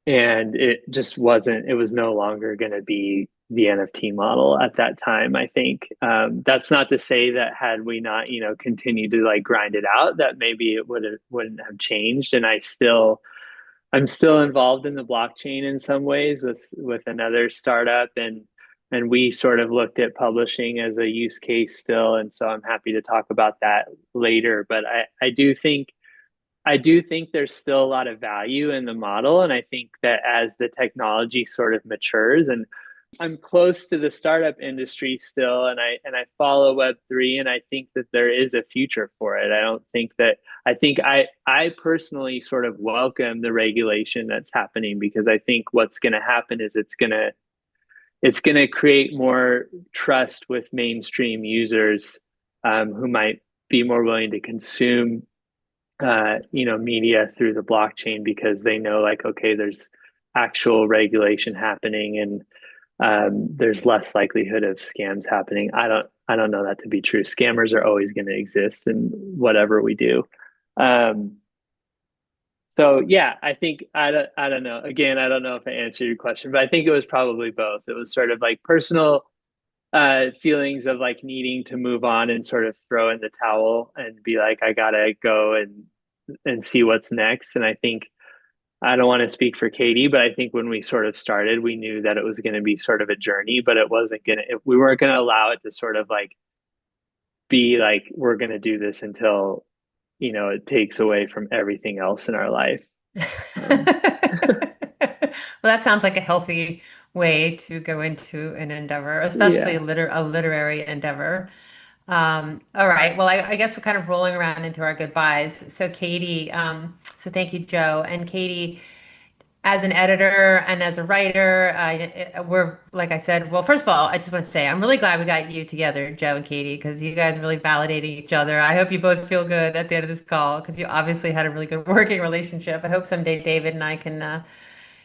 it was no longer going to be the NFT model at that time. I think that's not to say that had we not, continued to like grind it out, that maybe it wouldn't have changed. And I'm still involved in the blockchain in some ways with another startup, and we sort of looked at publishing as a use case still, and so I'm happy to talk about that later. But I do think there's still a lot of value in the model, and I think that as the technology sort of matures, and I'm close to the startup industry still, and I follow Web3, and I think that there is a future for it. I think I personally sort of welcome the regulation that's happening, because I think what's going to happen is it's going to create more trust with mainstream users, who might be more willing to consume media through the blockchain, because they know like, okay, there's actual regulation happening, and there's less likelihood of scams happening. I don't know that to be true. Scammers are always going to exist in whatever we do. Um, so yeah, I don't know. Again, I don't know if I answered your question, but I think it was probably both. It was sort of like personal feelings of like needing to move on and sort of throw in the towel and be like, I gotta go and see what's next. And I think I don't want to speak for Katie, but I think when we sort of started, we knew that it was going to be sort of a journey, but it wasn't gonna, if we weren't going to allow it to sort of like be like, we're going to do this until, it takes away from everything else in our life. Um, Well, that sounds like a healthy way to go into an endeavor, especially yeah. a literary endeavor. All right. Well, I guess we're kind of rolling around into our goodbyes. So, Katie, so thank you, Joe. And Katie, as an editor and as a writer, we're, like I said, well, first of all, I just want to say I'm really glad we got you together, Joe and Katie, because you guys are really validating each other. I hope you both feel good at the end of this call because you obviously had a really good working relationship. I hope someday David and I can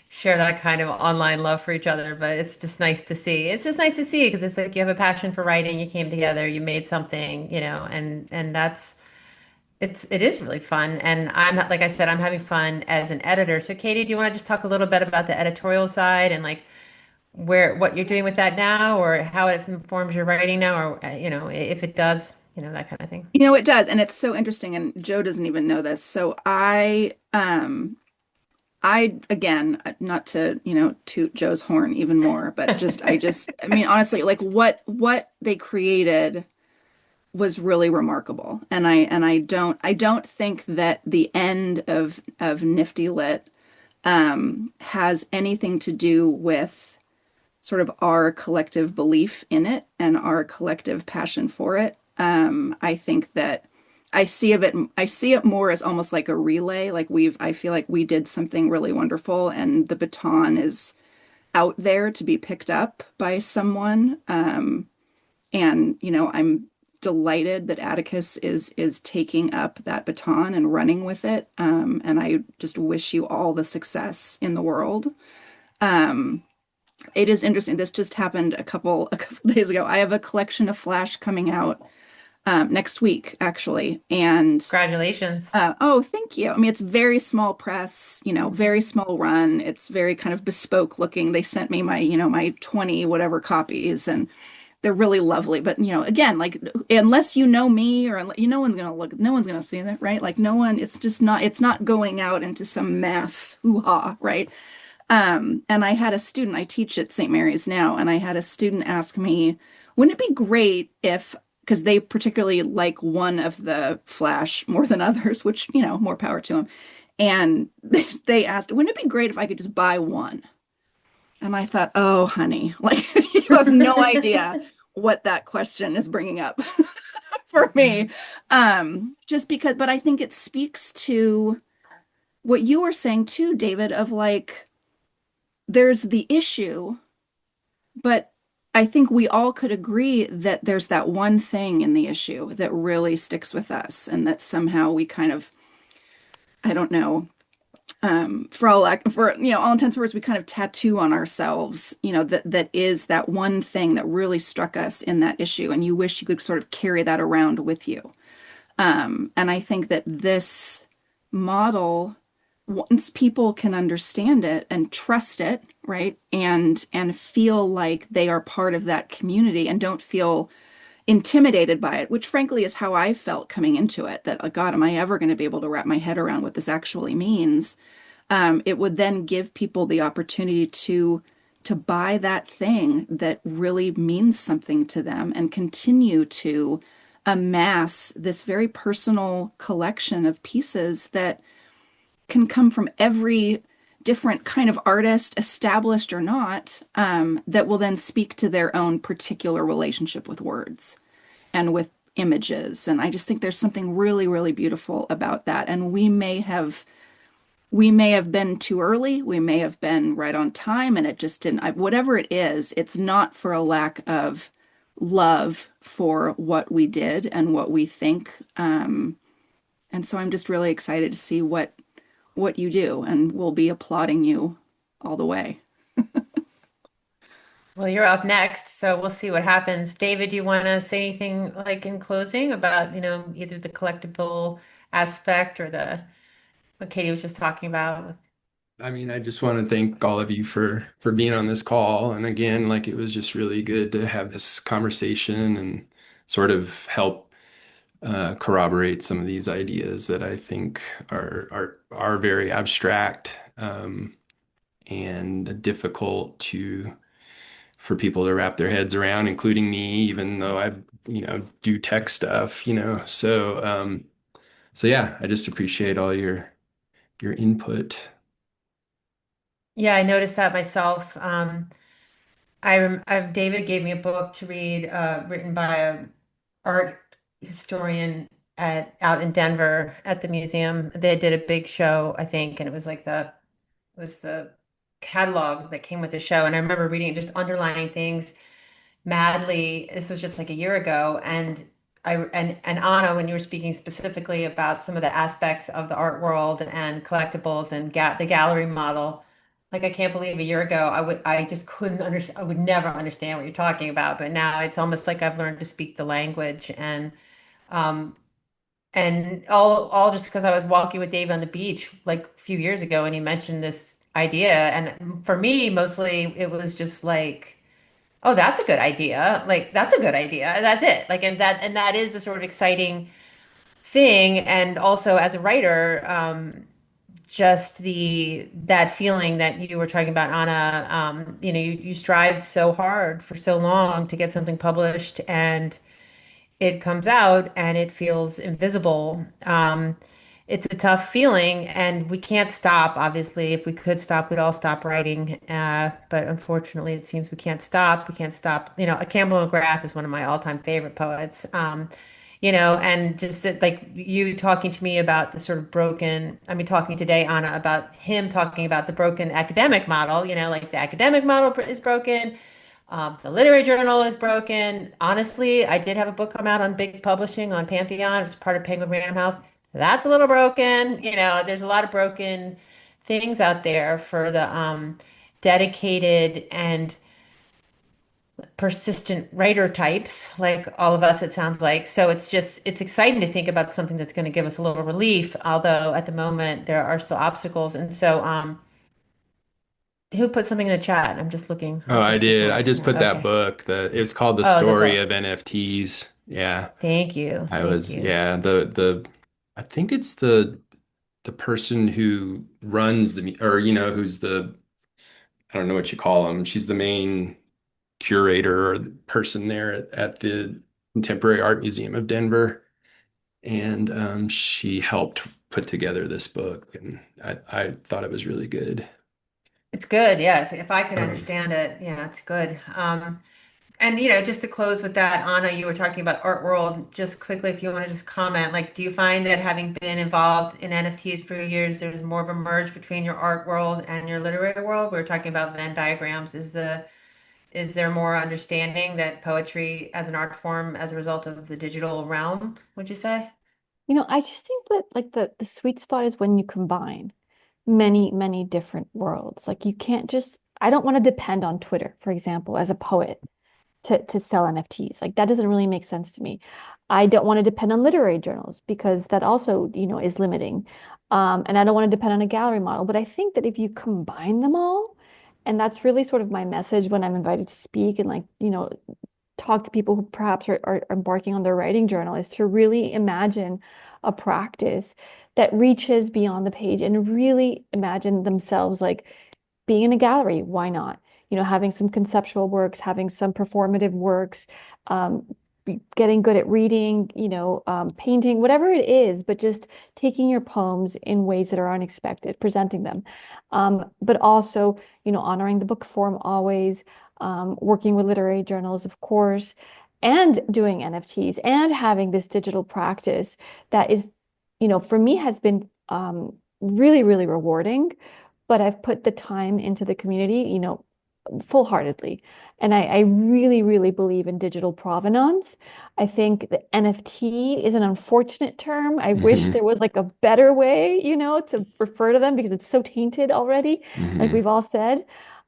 share that kind of online love for each other, but it's just nice to see. It's just nice to see because it's like you have a passion for writing, you came together, you made something, and it is really fun. And I'm like I said, I'm having fun as an editor. So Katie, do you want to just talk a little bit about the editorial side and like what you're doing with that now or how it informs your writing now or if it does, that kind of thing. It does, and it's so interesting, and Joe doesn't even know this. So I again, not to, toot Joe's horn even more, but I mean, honestly, like what they created was really remarkable. And I don't think that the end of Nifty Lit has anything to do with sort of our collective belief in it and our collective passion for it. I think that I see it more as almost like a relay. I feel like we did something really wonderful and the baton is out there to be picked up by someone. And I'm delighted that Atticus is taking up that baton and running with it. And I just wish you all the success in the world. Um, it is interesting. This just happened a couple days ago. I have a collection of Flash coming out next week, actually. And Congratulations. oh, thank you. I mean, it's very small press, very small run. It's very kind of bespoke looking. They sent me my 20 whatever copies, and they're really lovely. But, again, like unless you know me or no one's gonna look, no one's gonna see that, right? Like no one, it's not going out into some mass hoo-ha, right? And I had a student, I teach at St. Mary's now, and I had a student ask me, wouldn't it be great if, because they particularly like one of the Flash more than others, which, more power to them. And they asked, wouldn't it be great if I could just buy one? And I thought, oh, honey, like you have no idea what that question is bringing up for me. Just because, but I think it speaks to what you were saying too, David, of like, there's the issue, but I think we all could agree that there's that one thing in the issue that really sticks with us and that somehow we kind of, I don't know, for all intents and purposes, we kind of tattoo on ourselves, that is that one thing that really struck us in that issue, and you wish you could sort of carry that around with you. And I think that this model, once people can understand it and trust it, right, and feel like they are part of that community and don't feel intimidated by it, which frankly is how I felt coming into it, that, oh God, am I ever going to be able to wrap my head around what this actually means? It would then give people the opportunity to buy that thing that really means something to them and continue to amass this very personal collection of pieces that can come from every different kind of artist, established or not, that will then speak to their own particular relationship with words and with images. And I just think there's something really, really beautiful about that. And we may have been too early, we may have been right on time, and it just didn't, whatever it is, it's not for a lack of love for what we did and what we think. And so I'm just really excited to see what you do, and we'll be applauding you all the way. Well, you're up next, so we'll see what happens. David, do you want to say anything like in closing about, either the collectible aspect or the what Katie was just talking about? I mean, I just want to thank all of you for being on this call. And again, like it was just really good to have this conversation and sort of help corroborate some of these ideas that I think are very abstract and difficult to for people to wrap their heads around, including me, even though I, do tech stuff, so yeah, I just appreciate all your input. Yeah, I noticed that myself. David gave me a book to read, written by a art historian out in Denver at the museum. They did a big show, I think, and it was the catalog that came with the show. And I remember reading it, just underlining things madly. This was just like a year ago, and and Anna, when you were speaking specifically about some of the aspects of the art world and collectibles and the gallery model, like I can't believe a year ago I just couldn't understand. I would never understand what you're talking about, but now it's almost like I've learned to speak the language um and all just because I was walking with Dave on the beach like a few years ago and he mentioned this idea, and for me mostly it was just like, oh, that's a good idea. Like that's a good idea. And that's it. Like and that is the sort of exciting thing. And also as a writer, just the that feeling that you were talking about, Anna, you strive so hard for so long to get something published and it comes out and it feels invisible. It's a tough feeling, and we can't stop. Obviously, if we could stop, we'd all stop writing. But unfortunately, it seems we can't stop. We can't stop. Campbell McGrath is one of my all-time favorite poets. And just that, like you talking to me about the sort of broken, I mean, talking today, Anna, about him talking about the broken academic model, like the academic model is broken. The literary journal is broken. Honestly, I did have a book come out on big publishing on Pantheon. It's part of Penguin Random House. That's a little broken. There's a lot of broken things out there for the dedicated and persistent writer types, like all of us, it sounds like. So it's exciting to think about something that's going to give us a little relief, although at the moment there are still obstacles. And so, who put something in the chat? I'm just looking. Oh, I'll I just take a did. I look in just here. put that Okay. book. It's called The Oh, the Story book. of NFTs. Yeah. Thank you. I Thank was, you. yeah, the I think it's the person who runs or who's I don't know what you call him. She's the main curator or the person there at the Contemporary Art Museum of Denver. And she helped put together this book, and I thought it was really good. It's good. Yeah. If I could Um, understand it, yeah, it's good. And just to close with that, Anna, you were talking about art world. Just quickly, if you want to just comment, like, do you find that having been involved in NFTs for years, there's more of a merge between your art world and your literary world? We were talking about Venn diagrams. Is there more understanding that poetry as an art form as a result of the digital realm, would you say? I just think that like the sweet spot is when you combine many, many different worlds. Like you can't just, I don't want to depend on Twitter, for example, as a poet to sell NFTs. Like that doesn't really make sense to me. I don't want to depend on literary journals because that also, is limiting. And I don't want to depend on a gallery model. But I think that if you combine them all, and that's really sort of my message when I'm invited to speak and like, talk to people who perhaps are embarking on their writing journal is to really imagine a practice that reaches beyond the page and really imagine themselves like being in a gallery. Why not? Having some conceptual works, having some performative works, um, getting good at reading, painting, whatever it is, but just taking your poems in ways that are unexpected, presenting them. But also, honoring the book form always, working with literary journals, of course, and doing NFTs and having this digital practice that is, for me has been really, really rewarding, but I've put the time into the community, full-heartedly. And I really, really believe in digital provenance. I think the NFT is an unfortunate term. I wish mhm, there was like a better way, to refer to them because it's so tainted already, like mhm, we've all said.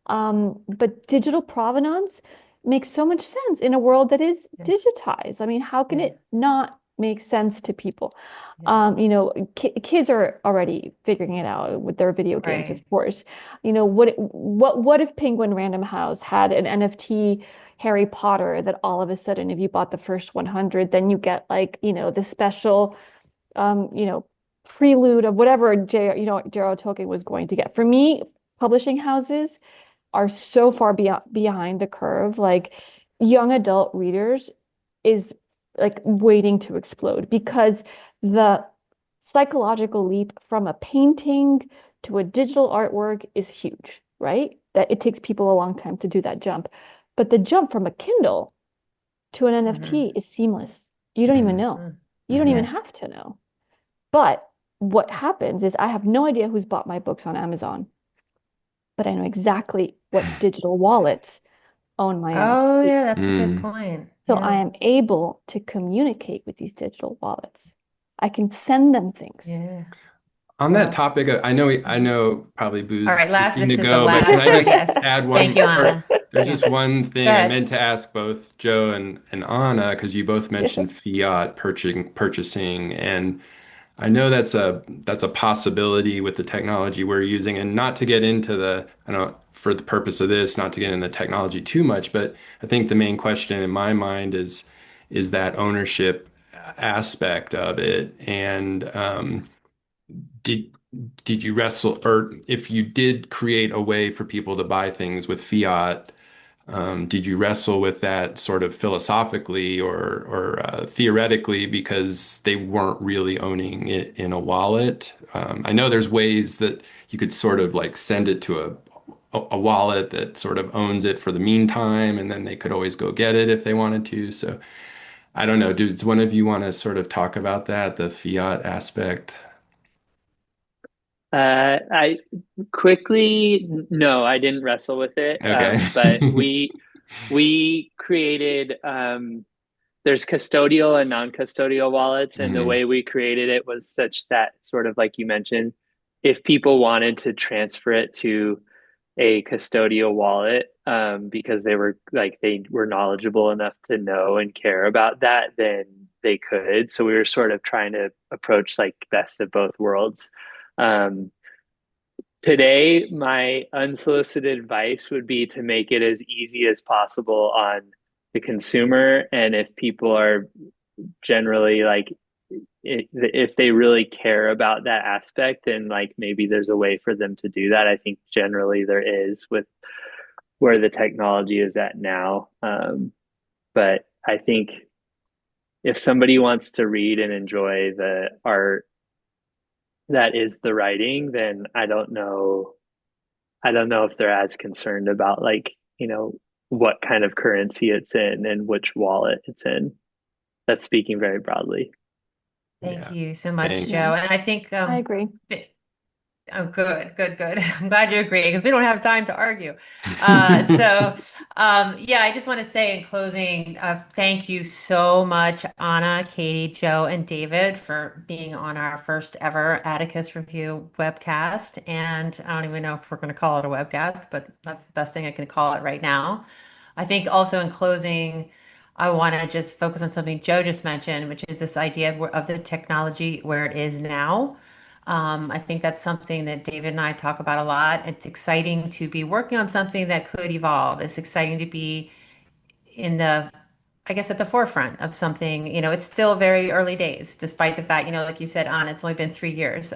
But digital provenance makes so much sense in a world that is Yeah. digitized. I mean, how can Yeah. it not make sense to people. Yeah. Kids are already figuring it out with their video games, Right. of course. What if Penguin Random House had an NFT Harry Potter that all of a sudden, if you bought the first 100, then you get like, the special, um, you know, prelude of whatever J.R.R. Tolkien was going to get. For me, publishing houses are so far behind the curve. Like young adult readers is like waiting to explode because the psychological leap from a painting to a digital artwork is huge, right? That it takes people a long time to do that jump. But the jump from a Kindle to an NFT is seamless. You don't even know. Mhm. You don't even Yeah. have to know. But what happens is I have no idea who's bought my books on Amazon, but I know exactly what digital wallets own my Oh, NFT. yeah, that's a good Mm. point. So I Yeah. am able to communicate with these digital wallets. I can send them things. Yeah. On that Well, topic, I know probably all Boo's right, itching to this is the go, but can last I part, just yes. add Thank one, you, or Anna. there's Yeah. just one Go thing I ahead. meant to ask both Joe and Anna, because you both mentioned fiat purchasing, and I know that's a possibility with the technology we're using, and not to get into I don't know, for the purpose of this, not to get into the technology too much, but I think the main question in my mind is that ownership aspect of it, and did did you wrestle, or if you did create a way for people to buy things with fiat, did you wrestle with that sort of philosophically or theoretically because they weren't really owning it in a wallet? I know there's ways that you could sort of like send it to a wallet that sort of owns it for the meantime, and then they could always go get it if they wanted to. So I don't know. Does one of you want to sort of talk about that, the fiat aspect? I quickly, no, I didn't wrestle with it. Okay. But we created there's custodial and non-custodial wallets, and the Mhm. way we created it was such that, sort of like you mentioned, if people wanted to transfer it to a custodial wallet, because they were knowledgeable enough to know and care about that, then they could. So we were sort of trying to approach like best of both worlds. Um, Today, my unsolicited advice would be to make it as easy as possible on the consumer. And if people are generally like, if they really care about that aspect, then like maybe there's a way for them to do that. I think generally there is with where the technology is at now. But I think if somebody wants to read and enjoy the art that is the writing, then I don't know if they're as concerned about like, what kind of currency it's in and which wallet it's in. That's speaking very broadly. Thank Yeah. you so much, Yeah, Thanks. Joe. And I think I agree. oh, good, good, good. I'm glad you agree because we don't have time to argue. Yeah, I just want to say in closing, thank you so much, Anna, Katie, Joe, and David for being on our first ever Atticus Review webcast. And I don't even know if we're going to call it a webcast, but that's the best thing I can call it right now. I think also in closing, I want to just focus on something Joe just mentioned, which is this idea of the technology where it is now. I think that's something that David and I talk about a lot. It's exciting to be working on something that could evolve. It's exciting to be in I guess, at the forefront of something. It's still very early days, despite the fact, like you said, Anna, it's only been 3 years.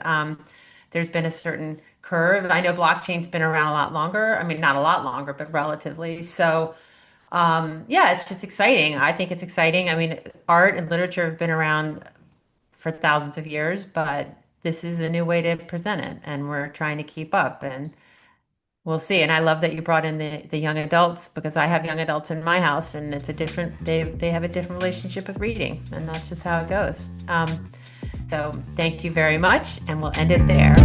There's been a certain curve. I know blockchain's been around a lot longer. I mean, not a lot longer, but relatively. So, yeah, it's just exciting. I think it's exciting. I mean, art and literature have been around for thousands of years, but this is a new way to present it, and we're trying to keep up, and we'll see. And I love that you brought in the young adults because I have young adults in my house, and it's a different they have a different relationship with reading, and that's just how it goes. So thank you very much, and we'll end it there.